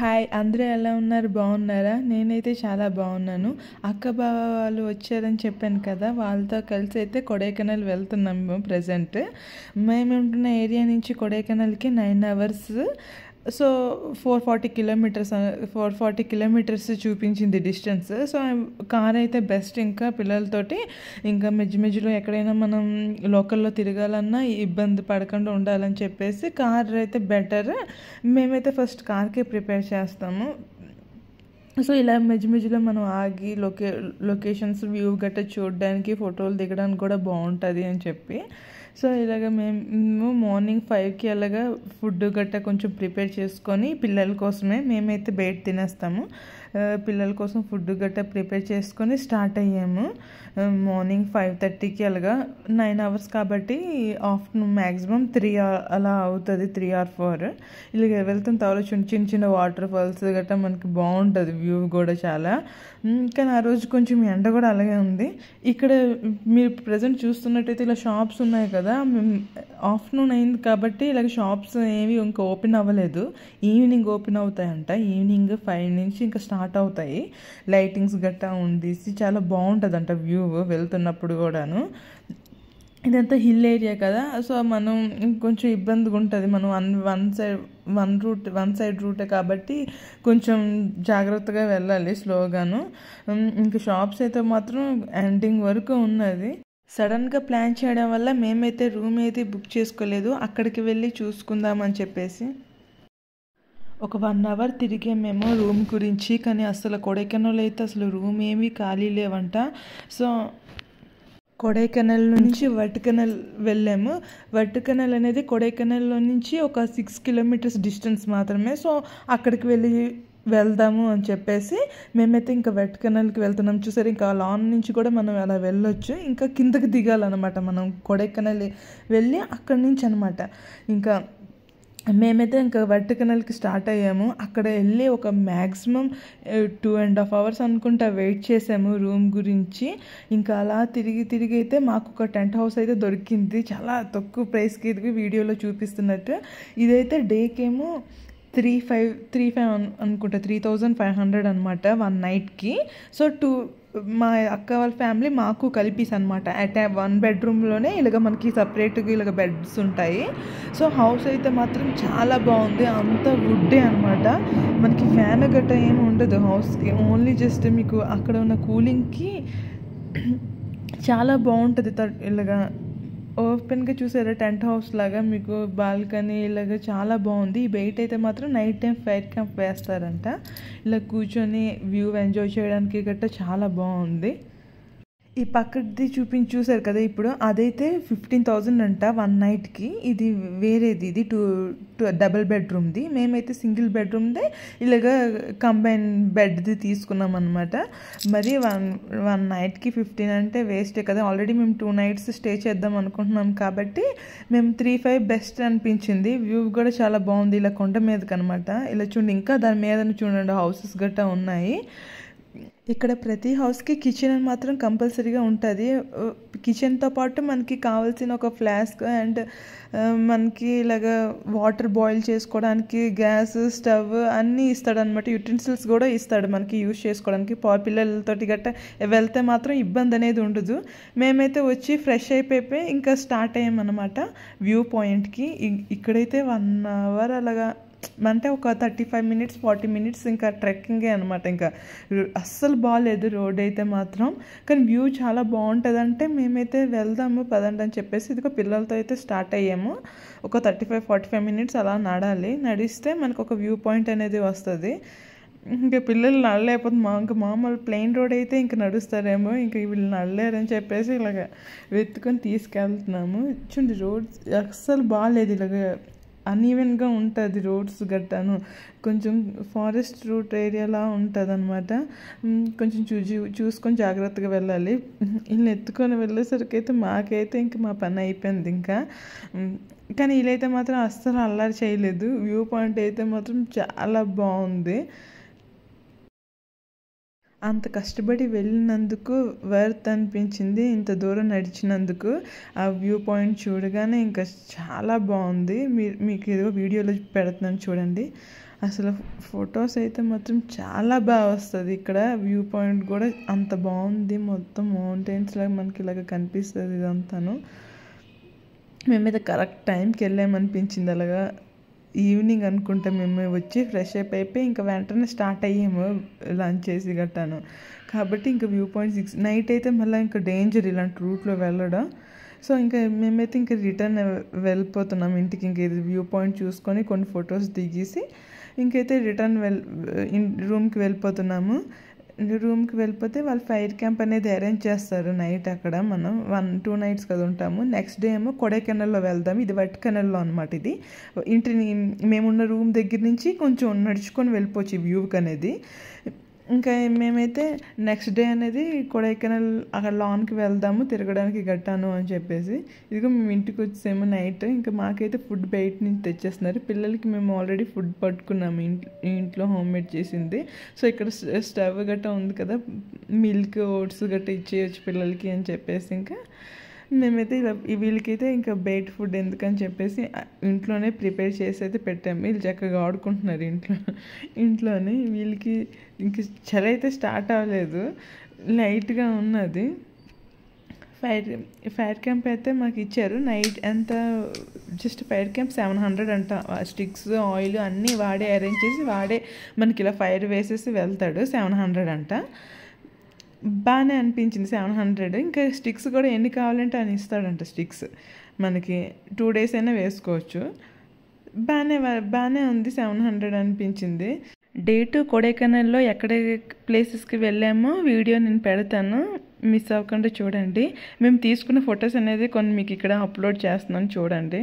Hi! అందరూ ఎలా ఉన్నారు? బాగున్నారా? నేనైతే చాలా బాగున్నాను. అక్క, బావ వాళ్ళు వచ్చారని చెప్పాను కదా! వాళ్ళతో కలిసి అయితే కొడైకెనాల్ వెళ్తున్నాము ప్రెజెంట్. మేముంటున్న ఏరియా నుంచి కొడైకెనాల్‌కి 9 అవర్స్. సో, 440 కిలోమీటర్స్ చూపించింది డిస్టెన్స్. సో, కార్ అయితే బెస్ట్ ఇంకా పిల్లలతోటి. ఇంకా మధ్యలో ఎక్కడైనా మనం లోకల్‌లో తిరగాలన్నా ఇబ్బంది పడకుండా ఉండాలని చెప్పేసి కార్ అయితే బెటర్. మేమైతే ఫస్ట్ కార్‌కే ప్రిపేర్ చేస్తాము. సో, ఇలా మధ్యలో మనం ఆగి లొకేషన్స్ వ్యూ గట్టా చూడడానికి, ఫోటోలు దిగడానికి కూడా బాగుంటుంది అని చెప్పి. సో, ఇలాగ మేము మార్నింగ్ 5కి అలాగా ఫుడ్ గట్టా కొంచెం ప్రిపేర్ చేసుకొని పిల్లల కోసమే మేమైతే బయట తినేస్తాము. పిల్లల కోసం ఫుడ్ గట్టా ప్రిపేర్ చేసుకొని స్టార్ట్ అయ్యాము. మార్నింగ్ 5:30కి అలాగా 9 అవర్స్ కాబట్టి ఆఫ్టర్నూన్ మ్యాక్సిమం 3 అలా అవుతుంది, 3 or 4. ఇలాగ వెళ్తున్న తర్వాత చిన్న వాటర్ ఫాల్స్ గట్టా మనకి బాగుంటుంది వ్యూ కూడా చాలా. కానీ ఆ రోజు కొంచెం ఎండ కూడా అలాగే ఉంది. ఇక్కడ మీరు ప్రజెంట్ చూస్తున్నట్టయితే ఇలా షాప్స్ ఉన్నాయి కదా, ఆఫ్టర్నూన్ అయింది కాబట్టి ఇలాగ షాప్స్ ఏవి ఇంకా ఓపెన్ అవ్వలేదు. Evening open అవుతాయంట. ఈవినింగ్ 5 నుంచి ఇంకా స్టార్ట్ అవుతాయి. లైటింగ్స్ గట్టా ఉండేసి చాలా బాగుంటుందంట వ్యూ వెళ్తున్నప్పుడు కూడాను. ఇదంతా హిల్ ఏరియా కదా, సో మనం కొంచెం ఇబ్బందిగా ఉంటుంది. మనం వన్ సైడ్ రూటే కాబట్టి కొంచెం జాగ్రత్తగా వెళ్ళాలి, స్లోగాను. ఇంకా షాప్స్ అయితే మాత్రం ఎండింగ్ వరకు ఉన్నది. సడన్గా ప్లాన్ చేయడం వల్ల మేమైతే రూమ్ అయితే బుక్ చేసుకోలేదు, అక్కడికి వెళ్ళి చూసుకుందామని చెప్పేసి. ఒక 1 అవర్ తిరిగామేమో రూమ్ గురించి. కానీ అసలు కొడైకెనాల్ అయితే అసలు రూమ్ ఏమీ ఖాళీ లేవంట. సో, కొడైకెనాల్ నుంచి వట్టికెనాల్ వెళ్ళాము. వట్టికెనాల్ అనేది కొడైకెనాల్లో నుంచి ఒక 6 కిలోమీటర్స్ డిస్టెన్స్ మాత్రమే. సో, అక్కడికి వెళ్దాము అని చెప్పేసి మేమైతే ఇంకా వట్టికెనాల్కి వెళ్తున్నాం. చూసారు, ఇంకా లాన్ నుంచి కూడా మనం అలా వెళ్ళొచ్చు. ఇంకా కిందకి దిగాలన్నమాట మనం. కొడైకెనాల్ వెళ్ళి అక్కడి నుంచి అనమాట ఇంకా మేమైతే ఇంకా వట్టికెనాల్కి స్టార్ట్ అయ్యాము. అక్కడ వెళ్ళి ఒక మ్యాక్సిమం 2.5 hours అనుకుంటా వెయిట్ చేసాము రూమ్ గురించి. ఇంకా అలా తిరిగి అయితే మాకు ఒక టెంట్ హౌస్ అయితే దొరికింది, చాలా తక్కువ ప్రైస్కి. ఇది వీడియోలో చూపిస్తున్నట్టు. ఇదైతే డేకేమో 3,500 అనుకుంటా, 3,500 అనమాట 1 నైట్కి. సో, మా అక్క వాళ్ళ ఫ్యామిలీ మాకు కలిపేసి అనమాట. అట్ 1 bedroomలోనే ఇలాగ మనకి సపరేట్గా ఇలాగ బెడ్స్ ఉంటాయి. సో, హౌస్ అయితే మాత్రం చాలా బాగుంది. అంతా వుడ్డే అనమాట. మనకి ఫ్యాన్ గట్రా ఏమి ఉండదు హౌస్కి. ఓన్లీ జస్ట్ మీకు అక్కడ ఉన్న కూలింగ్కి చాలా బాగుంటుంది. ఇలాగా ఓపెన్గా చూసారా, టెంట్ హౌస్ లాగా మీకు బాల్కనీ ఇలాగ చాలా బాగుంది. బయట అయితే మాత్రం నైట్ టైం ఫైర్ క్యాంప్ వేస్తారంట. ఇలా కూర్చొని వ్యూ ఎంజాయ్ చేయడానికి గట్రా చాలా బాగుంది. ఈ పక్కది చూసారు కదా ఇప్పుడు, అదైతే 15,000 అంట 1 నైట్కి. ఇది వేరేది, ఇది డబుల్ బెడ్రూమ్ది. మేమైతే సింగిల్ బెడ్రూమ్దే ఇలాగ కంబైన్ బెడ్ది తీసుకున్నాం అనమాట. మరి 1 నైట్కి 15 అంటే వేస్టే కదా. ఆల్రెడీ మేము 2 nights స్టే చేద్దాం అనుకుంటున్నాం కాబట్టి మేము 3,500 బెస్ట్ అనిపించింది. వ్యూ కూడా చాలా బాగుంది, ఇలా కొండ మీదకి అనమాట. ఇలా చూడండి, ఇంకా దాని మీద చూడండి హౌసెస్ గట్టా ఉన్నాయి. ఇక్కడ ప్రతి హౌస్కి కిచెన్ మాత్రం కంపల్సరీగా ఉంటుంది. కిచెన్తో పాటు మనకి కావాల్సిన ఒక ఫ్లాస్క్ అండ్ మనకి ఇలాగ వాటర్ బాయిల్ చేసుకోవడానికి గ్యాస్ స్టవ్ అన్నీ ఇస్తాడనమాట. యుటెన్సిల్స్ కూడా ఇస్తాడు మనకి యూజ్ చేసుకోవడానికి. పిల్లలతోటి గట్రా వెళ్తే మాత్రం ఇబ్బంది అనేది ఉండదు. మేమైతే వచ్చి ఫ్రెష్ అయిపోయి ఇంకా స్టార్ట్ అయ్యామన్నమాట వ్యూ పాయింట్కి. ఇక్కడైతే 1 hour అలాగా, అంటే ఒక 35 minutes 40 minutes ఇంకా ట్రెక్కింగే అనమాట. ఇంకా అస్సలు బాగాలేదు రోడ్ అయితే మాత్రం, కానీ వ్యూ చాలా బాగుంటుంది. అంటే మేమైతే వెళ్దాము పదండి అని చెప్పేసి ఇదిగో పిల్లలతో అయితే స్టార్ట్ అయ్యాము. ఒక 35-45 minutes అలా నడిస్తే మనకు ఒక వ్యూ పాయింట్ అనేది వస్తుంది. ఇంకా పిల్లలు నడలేకపోతే ఇంకా మామూలు ప్లెయిన్ రోడ్ అయితే ఇంకా నడుస్తారేమో, ఇంకా వీళ్ళు నడలేరని చెప్పేసి ఇలాగ వెతుకొని తీసుకెళ్తున్నాము. చూడండి, రోడ్స్ అస్సలు బాగాలేదు. ఇలాగ అన్ఈవెన్గా ఉంటుంది రోడ్స్ గట్టాను. కొంచెం ఫారెస్ట్ రూట్ ఏరియాలా ఉంటుంది అనమాట. కొంచెం చూసుకొని జాగ్రత్తగా వెళ్ళాలి. వీళ్ళని ఎత్తుకొని వెళ్ళేసరికి అయితే మాకైతే ఇంకా మా పని అయిపోయింది ఇంకా. కానీ వీళ్ళైతే మాత్రం అస్సలు అల్లరి చేయలేదు. వ్యూ పాయింట్ అయితే మాత్రం చాలా బాగుంది. అంత కష్టపడి వెళ్ళినందుకు వర్త్ అనిపించింది. ఇంత దూరం నడిచినందుకు ఆ వ్యూ పాయింట్ చూడగానే ఇంకా చాలా బాగుంది. మీకు ఏదో వీడియోలో పెడుతున్నాను చూడండి. అసలు ఫొటోస్ అయితే మాత్రం చాలా బాగా వస్తుంది. ఇక్కడ వ్యూ పాయింట్ కూడా అంత బాగుంది, మొత్తం మౌంటైన్స్ లాగా మనకి ఇలాగ కనిపిస్తుంది ఇదంతాను. మేమైతే కరెక్ట్ టైంకి వెళ్ళామనిపించింది. అలాగా ఈవినింగ్ అనుకుంటా మేము వచ్చి ఫ్రెష్ అప్ అయిపోయి ఇంకా వెంటనే స్టార్ట్ అయ్యాము లంచ్ చేసి గట్టాను. కాబట్టి ఇంకా వ్యూ పాయింట్ నైట్ అయితే మళ్ళీ ఇంకా డేంజర్ ఇలాంటి రూట్లో వెళ్ళడం. సో ఇంకా మేమైతే ఇంకా రిటర్న్ వెళ్ళిపోతున్నాం ఇంటికి. ఇంక ఇది వ్యూ పాయింట్ చూసుకొని కొన్ని ఫొటోస్ దిగేసి ఇంకైతే రిటర్న్ రూమ్కి వెళ్ళిపోతున్నాము. రూమ్కి వెళ్ళిపోతే వాళ్ళు ఫైర్ క్యాంప్ అనేది అరేంజ్ చేస్తారు నైట్. అక్కడ మనం 1-2 నైట్స్ కదా ఉంటాము. నెక్స్ట్ డే ఏమో కొడైకెనాల్లో వెళ్దాం. ఇది వట్టికెనాల్లో అనమాట. ఇది ఇంటిని మేమున్న రూమ్ దగ్గర నుంచి కొంచెం నడుచుకొని వెళ్ళిపోవచ్చు ఈ వ్యూకి అనేది. ఇంకా మేమైతే నెక్స్ట్ డే అనేది కొడైకెనాల్ అక్కడ లాన్కి వెళ్దాము తిరగడానికి గట్టాను అని చెప్పేసి ఇదిగో మేము ఇంటికి వచ్చేసేమో నైట్. ఇంకా మాకైతే ఫుడ్ బయట నుంచి తెచ్చేస్తున్నారు. పిల్లలకి మేము ఆల్రెడీ ఫుడ్ పట్టుకున్నాము ఇంట్లో హోమ్మేడ్ చేసింది. సో ఇక్కడ స్టవ్ గట్రా ఉంది కదా, మిల్క్ ఓట్స్ గట్రా ఇచ్చేయచ్చు పిల్లలకి అని చెప్పేసి ఇంకా మేమైతే ఇలా వీళ్ళకైతే ఇంకా బయట ఫుడ్ ఎందుకని చెప్పేసి ఇంట్లోనే ప్రిపేర్ చేసి అయితే పెట్టాము. వీళ్ళు చక్కగా ఆడుకుంటున్నారు ఇంట్లోనే. వీళ్ళకి ఇంక చలి అయితే స్టార్ట్ అవ్వలేదు, లైట్గా ఉన్నది. ఫైర్ క్యాంప్ అయితే మాకు ఇచ్చారు. నైట్ ఎంత జస్ట్ ఫైర్ క్యాంప్ 700 అంట. స్టిక్స్ ఆయిల్ అన్నీ వాడే అరేంజ్ చేసి వాడే మనకి ఇలా ఫైర్ వేసేసి వెళ్తాడు. 700 అంట. బాగానే అనిపించింది 700. ఇంకా స్టిక్స్ కూడా ఎన్ని కావాలంటే అని ఇస్తాడంట. స్టిక్స్ మనకి 2 days అయినా వేసుకోవచ్చు. బాగానే ఉంది. 700 అనిపించింది. డే 2 కొడైకెనాల్లో ఎక్కడ ప్లేసెస్కి వెళ్ళామో వీడియో నేను పెడతాను, మిస్ అవ్వకుండా చూడండి. మేము తీసుకున్న ఫొటోస్ అనేది కొన్ని మీకు ఇక్కడ అప్లోడ్ చేస్తున్నాను చూడండి.